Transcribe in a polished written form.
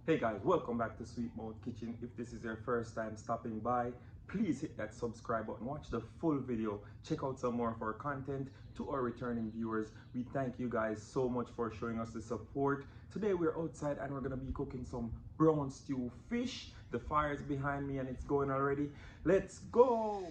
Hey guys, welcome back to Sweet Mouth Kitchen. If this is your first time stopping by, please hit that subscribe button, watch the full video, check out some more of our content. To our returning viewers, we thank you guys so much for showing us the support. Today we're outside and we're gonna be cooking some brown stew fish. The fire is behind me and it's going already. Let's go!